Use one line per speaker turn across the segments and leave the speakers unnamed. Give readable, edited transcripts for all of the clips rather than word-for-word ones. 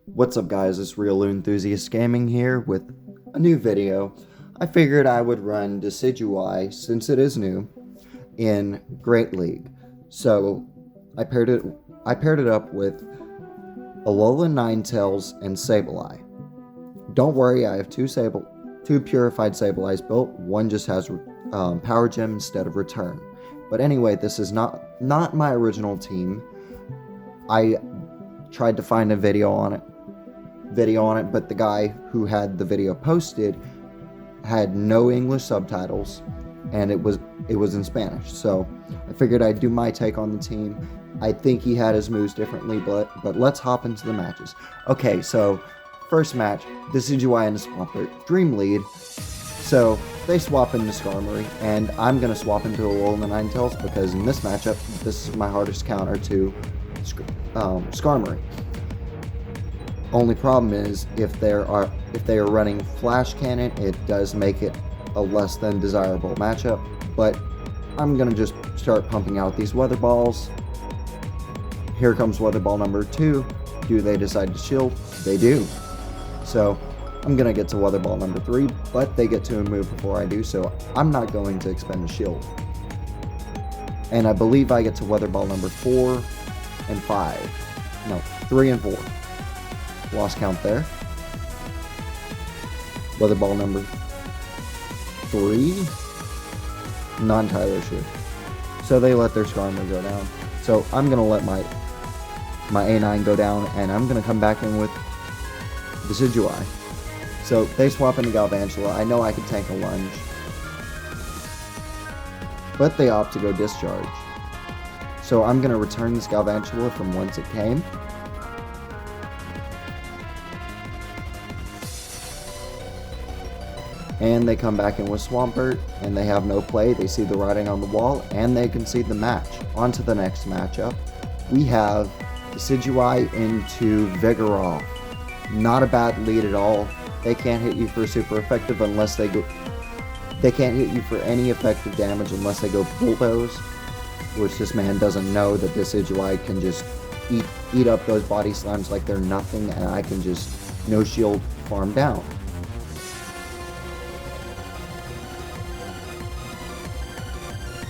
What's up guys, it's Real Enthusiast Gaming here with a new video. I figured I would run Decidueye, since it is new, in Great League. So I paired it up with Alolan Ninetales and Sableye. Don't worry, I have two purified Sableyes built. One just has Power Gem instead of Return. But anyway, this is not my original team. I tried to find a video on it, but the guy who had the video posted had no English subtitles, and it was in Spanish. So I figured I'd do my take on the team. I think he had his moves differently, but let's hop into the matches. Okay, so first match, Decidueye and Swampert, Dream Lead. So they swap into Skarmory, and I'm gonna swap into Alolan Ninetales because in this matchup, this is my hardest counter to Skarmory. Only problem is if they are running Flash Cannon, it does make it a less than desirable matchup. But I'm gonna just start pumping out these Weather Balls. Here comes Weather Ball number 2. Do they decide to shield? They do. So I'm gonna get to Weather Ball number 3, but they get to a move before I do, so I'm not going to expend a shield. And I believe I get to Weather Ball number 4 and 5. No, 3 and 4. Lost count there. Weather Ball number 3. Non-Tyler Shift. So they let their Skarmory go down. So I'm gonna let my A9 go down, and I'm gonna come back in with Decidueye. So they swap into Galvantula. I know I could tank a lunge, but they opt to go Discharge. So I'm gonna return this Galvantula from whence it came. And they come back in with Swampert, and they have no play. They see the writing on the wall, and they concede the match. On to the next matchup. We have Decidueye into Vegaraw. Not a bad lead at all. They can't hit you for super effective unless they go... They can't hit you for any effective damage unless they go Bulldoze, which this man doesn't know that Decidueye can just eat up those body slimes like they're nothing, and I can just no shield farm down.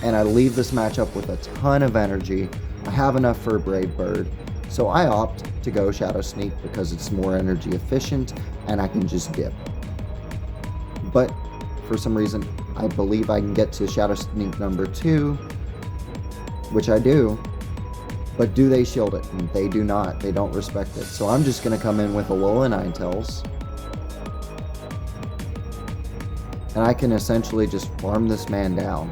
And I leave this matchup with a ton of energy. I have enough for a Brave Bird, so I opt to go Shadow Sneak because it's more energy efficient and I can just dip. But for some reason, I believe I can get to Shadow Sneak number 2, which I do, but do they shield it? And they do not. They don't respect it. So I'm just going to come in with Alolan Ninetales, and I can essentially just farm this man down.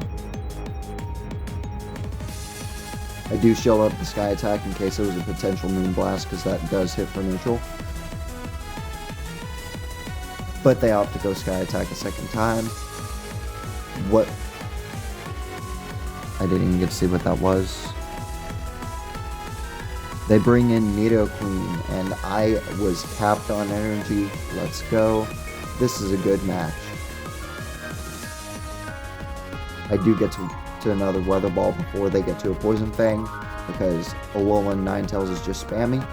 I do shield up the Sky Attack in case it was a potential Moonblast, because that does hit for neutral. But they opt to go Sky Attack a second time. What? I didn't even get to see what that was. They bring in Nidoqueen, and I was capped on energy. Let's go. This is a good match. I do get to another Weather Ball before they get to a Poison Fang, because Alolan Ninetales is just spammy,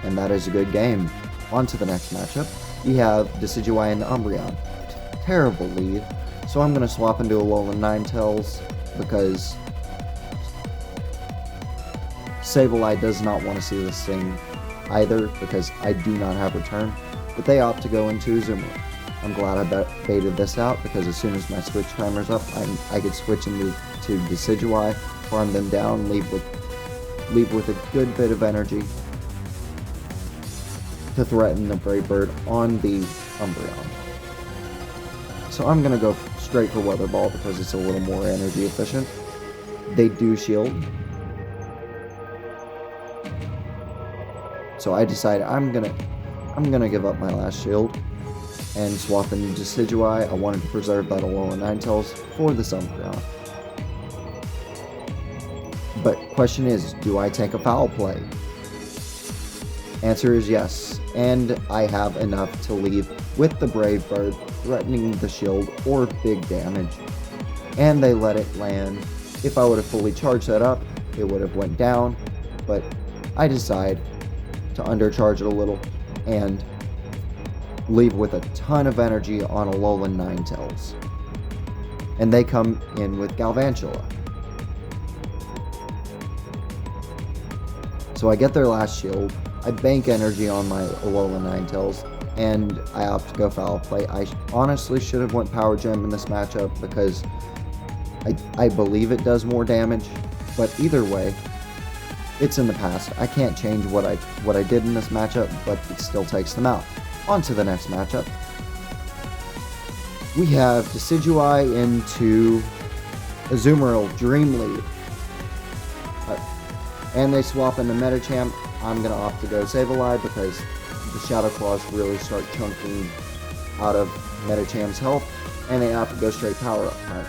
and that is a good game. On to the next matchup. We have Decidueye and Umbreon. Terrible lead, so I'm going to swap into Alolan Ninetales because Sableye does not want to see this thing either, because I do not have Return, but they opt to go into Azumarill. I'm glad I baited this out, because as soon as my switch timer's up, I could switch into Decidueye, farm them down, leave with a good bit of energy to threaten the Brave Bird on the Umbreon. So I'm going to go straight for Weather Ball because it's a little more energy efficient. They do shield. So I decided I'm gonna give up my last shield and swap into Decidueye. I wanted to preserve that Alolan Ninetales for this Umbreon. But question is, do I take a foul play? Answer is yes, and I have enough to leave with the Brave Bird threatening the shield or big damage. And they let it land. If I would have fully charged that up, it would have went down, but I decide to undercharge it a little and leave with a ton of energy on Alolan Ninetales. And they come in with Galvantula. So I get their last shield, I bank energy on my Alolan Ninetales, and I opt to go Foul Play. I honestly should have went Power Gem in this matchup because I believe it does more damage, but either way, it's in the past. I can't change what I did in this matchup, but it still takes them out. On to the next matchup. We have Decidueye into Azumarill Dream Lead. And they swap into Medicham. I'm going to opt to go Sableye because the Shadow Claws really start chunking out of Medicham's health, and they opt to go straight Power Up Punch.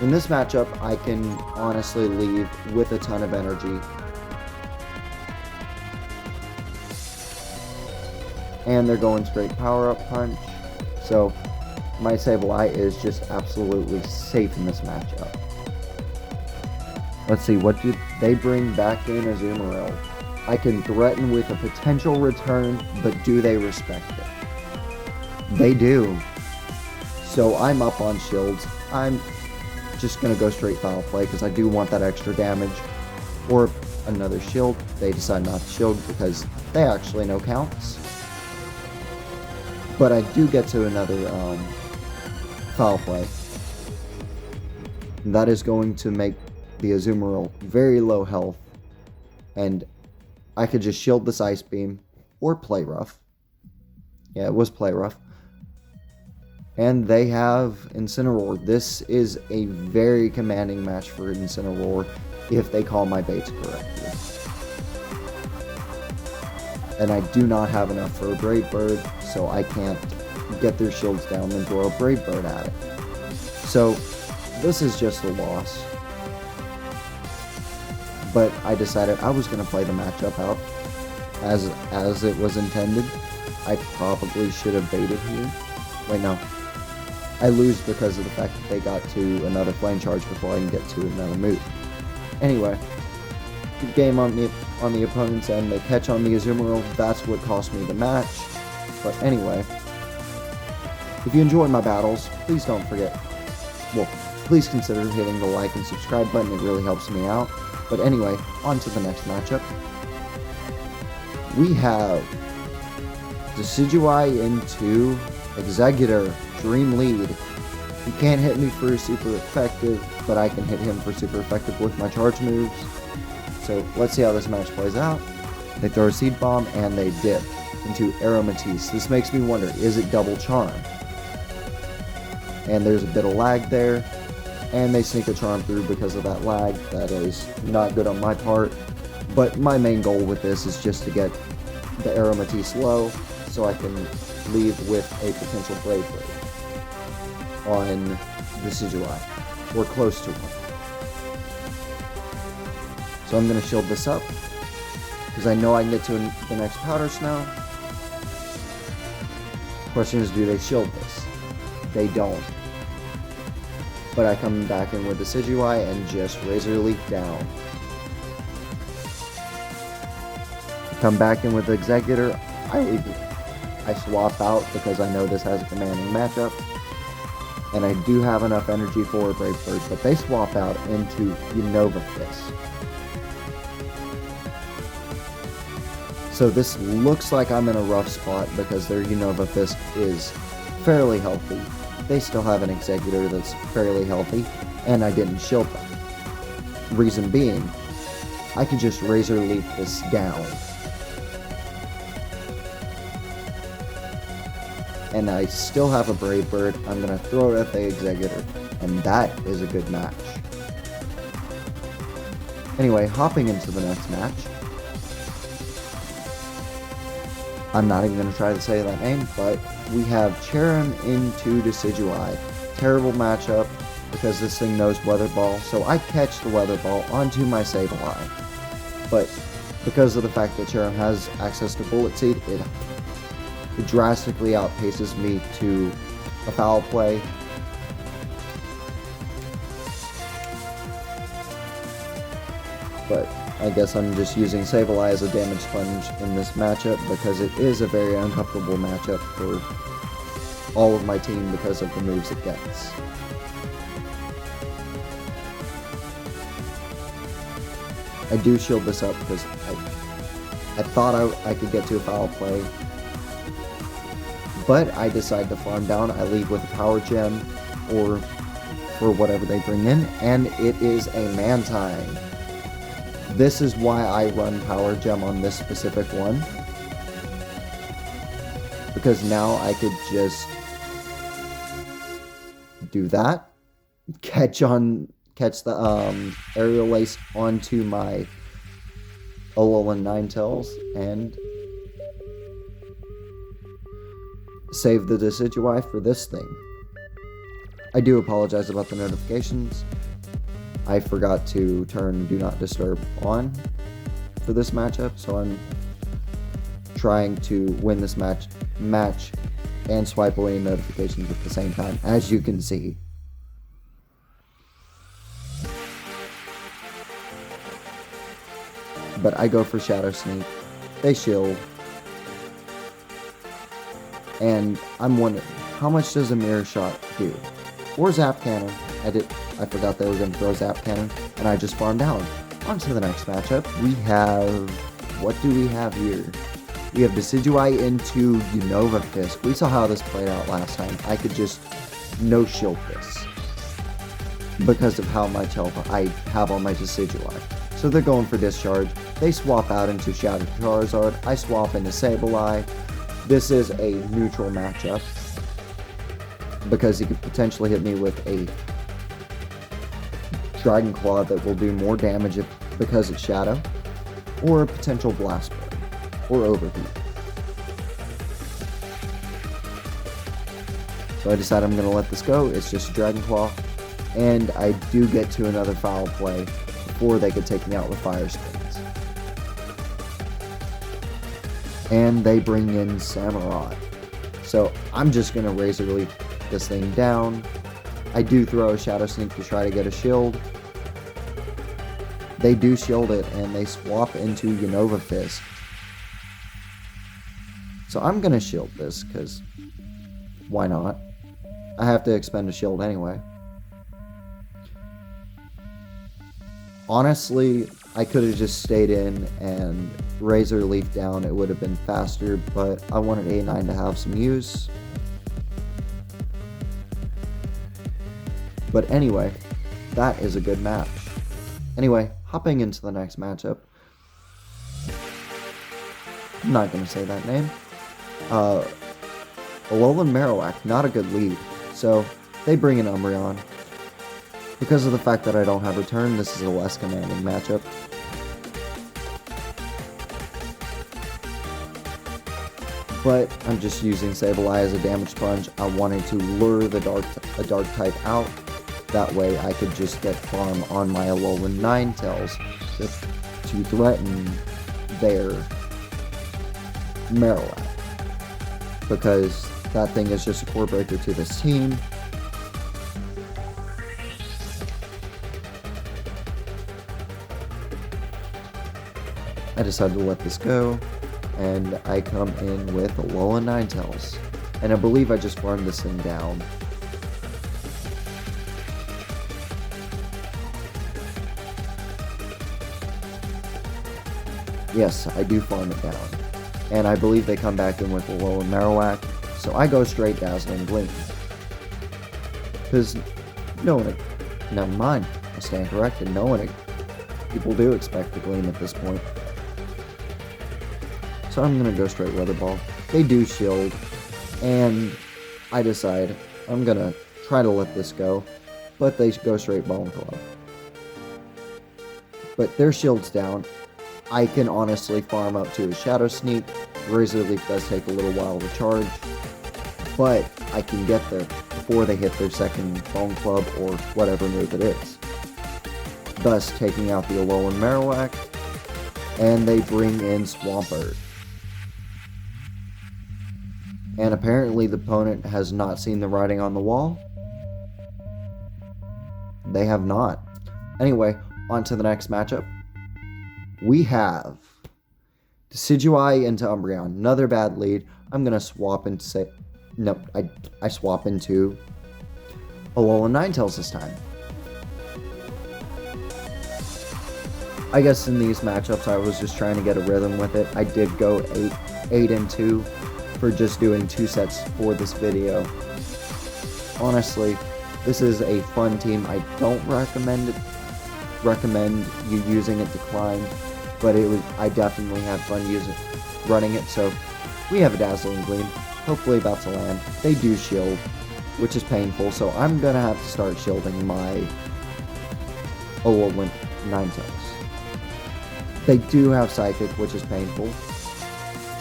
In this matchup, I can honestly leave with a ton of energy. And they're going straight Power Up Punch. So my Sableye is just absolutely safe in this matchup. Let's see, what do they bring back in Azumarill? I can threaten with a potential return, but do they respect it? They do. So I'm up on shields. I'm just going to go straight Foul Play because I do want that extra damage. Or another shield. They decide not to shield because they actually know counts. But I do get to another Foul Play. That is going to make the Azumarill very low health, and I could just shield this Ice Beam or Play Rough. Yeah, it was Play Rough. And they have Incineroar. This is a very commanding match for Incineroar if they call my baits correctly. And I do not have enough for a Brave Bird, so I can't get their shields down and throw a Brave Bird at it. So this is just a loss. But I decided I was going to play the matchup out as it was intended. I probably should have baited here. Wait, no. I lose because of the fact that they got to another Flame Charge before I can get to another move. Anyway, good game on the opponent's end. They catch on the Azumarill. That's what cost me the match. But anyway, if you enjoy my battles, please don't forget. Well, please consider hitting the like and subscribe button. It really helps me out. But anyway, on to the next matchup. We have Decidueye into Executor Dream Lead. He can't hit me for super effective, but I can hit him for super effective with my charge moves. So let's see how this match plays out. They throw a Seed Bomb and they dip into Aromatisse. This makes me wonder, is it double charm? And there's a bit of lag there. And they sneak a charm through because of that lag. That is not good on my part. But my main goal with this is just to get the Aromatisse low so I can leave with a potential Brave Bird on the Decidueye, or close to one. So I'm going to shield this up because I know I can get to the next Powder Snow. Question is, do they shield this? They don't. But I come back in with the Decidueye and just Razor Leaf down. Come back in with the Executor. I swap out because I know this has a commanding matchup. And I do have enough energy for a Brave Bird, but they swap out into Unova Fist. So this looks like I'm in a rough spot because their Unova Fist is fairly healthy. They still have an Executor that's fairly healthy, and I didn't shield them. Reason being, I could just Razor Leaf this down. And I still have a Brave Bird. I'm going to throw it at the Executor, and that is a good match. Anyway, hopping into the next match. I'm not even going to try to say that name, but we have Charon into Decidueye. Terrible matchup because this thing knows Weather Ball, so I catch the Weather Ball onto my Sableye. But because of the fact that Charon has access to Bullet Seed, it drastically outpaces me to a Foul Play. But I guess I'm just using Sableye as a damage sponge in this matchup because it is a very uncomfortable matchup for all of my team because of the moves it gets. I do shield this up because I thought I could get to a foul play, but I decide to farm down. I lead with a power gem or whatever they bring in, and it is a Mantine. This is why I run Power Gem on this specific one. Because now I could just do that. Catch the Aerial Lace onto my Alolan Ninetales and save the Decidueye for this thing. I do apologize about the notifications. I forgot to turn Do Not Disturb on for this matchup, so I'm trying to win this match and swipe away notifications at the same time, as you can see. But I go for Shadow Sneak. They shield. And I'm wondering, how much does a Mirror Shot do? Or Zap Cannon. I forgot they were going to throw Zap Cannon, and I just farmed down. On to the next matchup. We have... What do we have here? We have Decidueye into Unova Fist. We saw how this played out last time. I could just no-shield this because of how much health I have on my Decidueye. So they're going for Discharge. They swap out into Shadow Charizard. I swap into Sableye. This is a neutral matchup because he could potentially hit me with a Dragon Claw that will do more damage because it's Shadow, or a potential Blast Burn, or Overheat. So I decide I'm going to let this go. It's just a Dragon Claw, and I do get to another foul play before they could take me out with Fire Spins. And they bring in Samurai. So I'm just going to Razor Leaf this thing down. I do throw a Shadow Sneak to try to get a shield. They do shield it, and they swap into Unova Fist. So I'm going to shield this, because why not? I have to expend a shield anyway. Honestly, I could have just stayed in and Razor Leaf down. It would have been faster, but I wanted A9 to have some use. But anyway, that is a good match. Anyway, hopping into the next matchup. I'm not going to say that name. Alolan Marowak, not a good lead. So, they bring in Umbreon. Because of the fact that I don't have Return, this is a less commanding matchup. But I'm just using Sableye as a damage sponge. I wanted to lure the dark type out. That way I could just get farm on my Alolan Ninetales to threaten their Marowak. Because that thing is just a core breaker to this team. I decided to let this go, and I come in with Alolan Ninetales. And I believe I just farmed this thing down. Yes, I do farm it down. And I believe they come back in with Alolan Marowak, so I go straight Dazzling Gleam. Because never mind, I stand corrected, people do expect the Gleam at this point. So I'm going to go straight Weather Ball. They do shield, and I decide I'm going to try to let this go, but they go straight Bone Club. But their shield's down. I can honestly farm up to a Shadow Sneak. Razor Leaf does take a little while to charge, but I can get there before they hit their second Bone Club or whatever move it is. Thus taking out the Alolan Marowak, and they bring in Swampert. And apparently the opponent has not seen the writing on the wall. They have not. Anyway, on to the next matchup. we have Decidueye into Umbreon. Another bad lead. I'm going to swap into... No, I swap into Alolan Ninetales this time. I guess in these matchups, I was just trying to get a rhythm with it. I did go 8 and 2 for just doing 2 sets for this video. Honestly, this is a fun team. I don't recommend you using it to climb, but I definitely had fun running it. So we have a Dazzling Gleam, hopefully about to land. They do shield, which is painful, so I'm gonna have to start shielding my Alolan Ninetales. They do have Psychic, which is painful.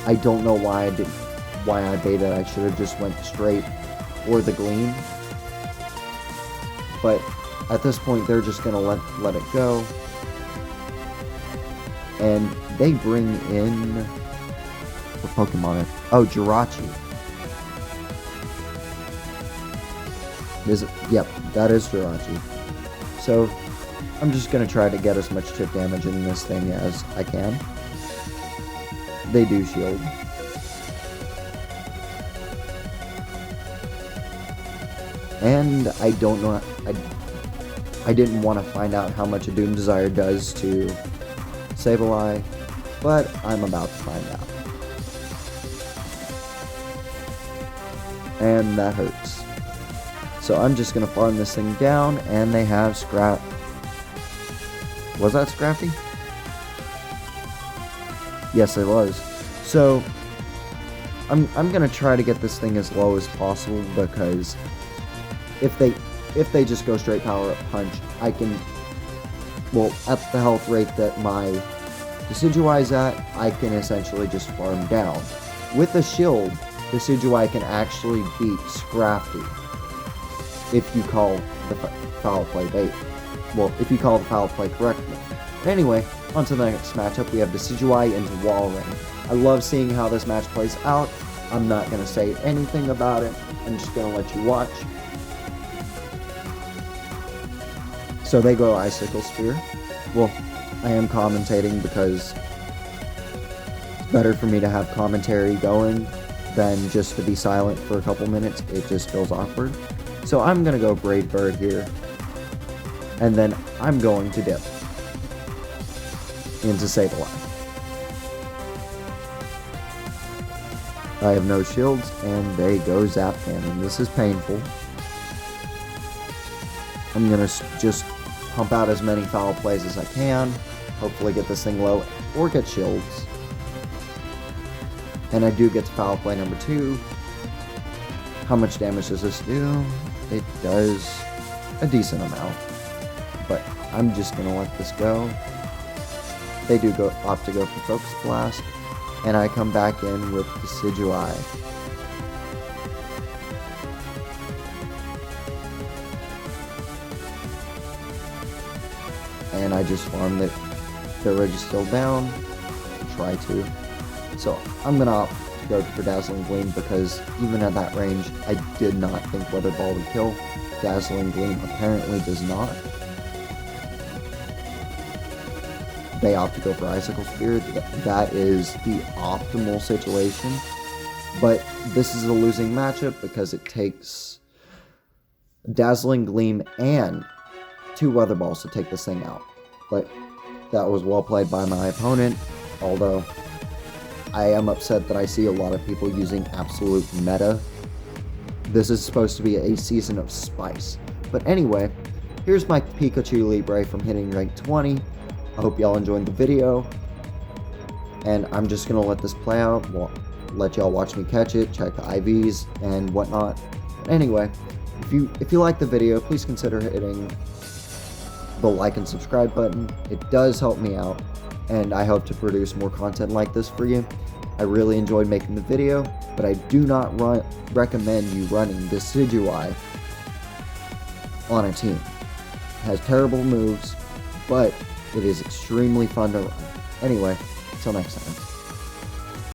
I don't know why I baited. I should have just went straight for the Gleam. But at this point, they're just gonna let it go. And they bring in what Pokemon? Oh, Jirachi. Yep, that is Jirachi. So I'm just gonna try to get as much chip damage in this thing as I can. They do shield. And I don't know, I didn't want to find out how much a Doom Desire does to Sableye, but I'm about to find out. And that hurts. So I'm just gonna farm this thing down, and they have Scrap. Was that Scrappy? Yes, it was. So I'm gonna try to get this thing as low as possible, because if they just go straight power up punch, I can, well, at the health rate that my Decidueye's at, I can essentially just farm down. With a shield, Decidueye can actually beat Scrafty if you call the foul play bait. Well, if you call the foul play correctly. But anyway, on to the next matchup. We have Decidueye into Walrein. I love seeing how this match plays out. I'm not going to say anything about it. I'm just going to let you watch. So they go Icicle Spear. Well, I am commentating because it's better for me to have commentary going than just to be silent for a couple minutes. It just feels awkward. So I'm going to go Brave Bird here. And then I'm going to dip into Sableye. I have no shields, and they go Zap Cannon. This is painful. I'm going to just pump out as many foul plays as I can. Hopefully get this thing low, or get shields. And I do get to foul play number 2. How much damage does this do? It does a decent amount. But I'm just going to let this go. They do opt to go for Focus Blast. And I come back in with Decidueye. And I just farm it. Their Ridge is still down. Try to. So I'm going to opt to go for Dazzling Gleam, because even at that range, I did not think Weather Ball would kill. Dazzling Gleam apparently does not. They opt to go for Icicle Spear. That is the optimal situation. But this is a losing matchup because it takes Dazzling Gleam and 2 Weather Balls to take this thing out. But that was well played by my opponent, although I am upset that I see a lot of people using absolute meta. This is supposed to be a season of spice. But anyway, here's my Pikachu Libre from hitting rank 20. I hope y'all enjoyed the video. And I'm just going to let this play out. Let y'all watch me catch it, check the IVs and whatnot. Anyway, if you like the video, please consider hitting the like and subscribe button. It does help me out, and I hope to produce more content like this for you. I really enjoyed making the video, but I do not recommend you running Decidueye on a team. It has terrible moves, but it is extremely fun to run. Anyway, until next time.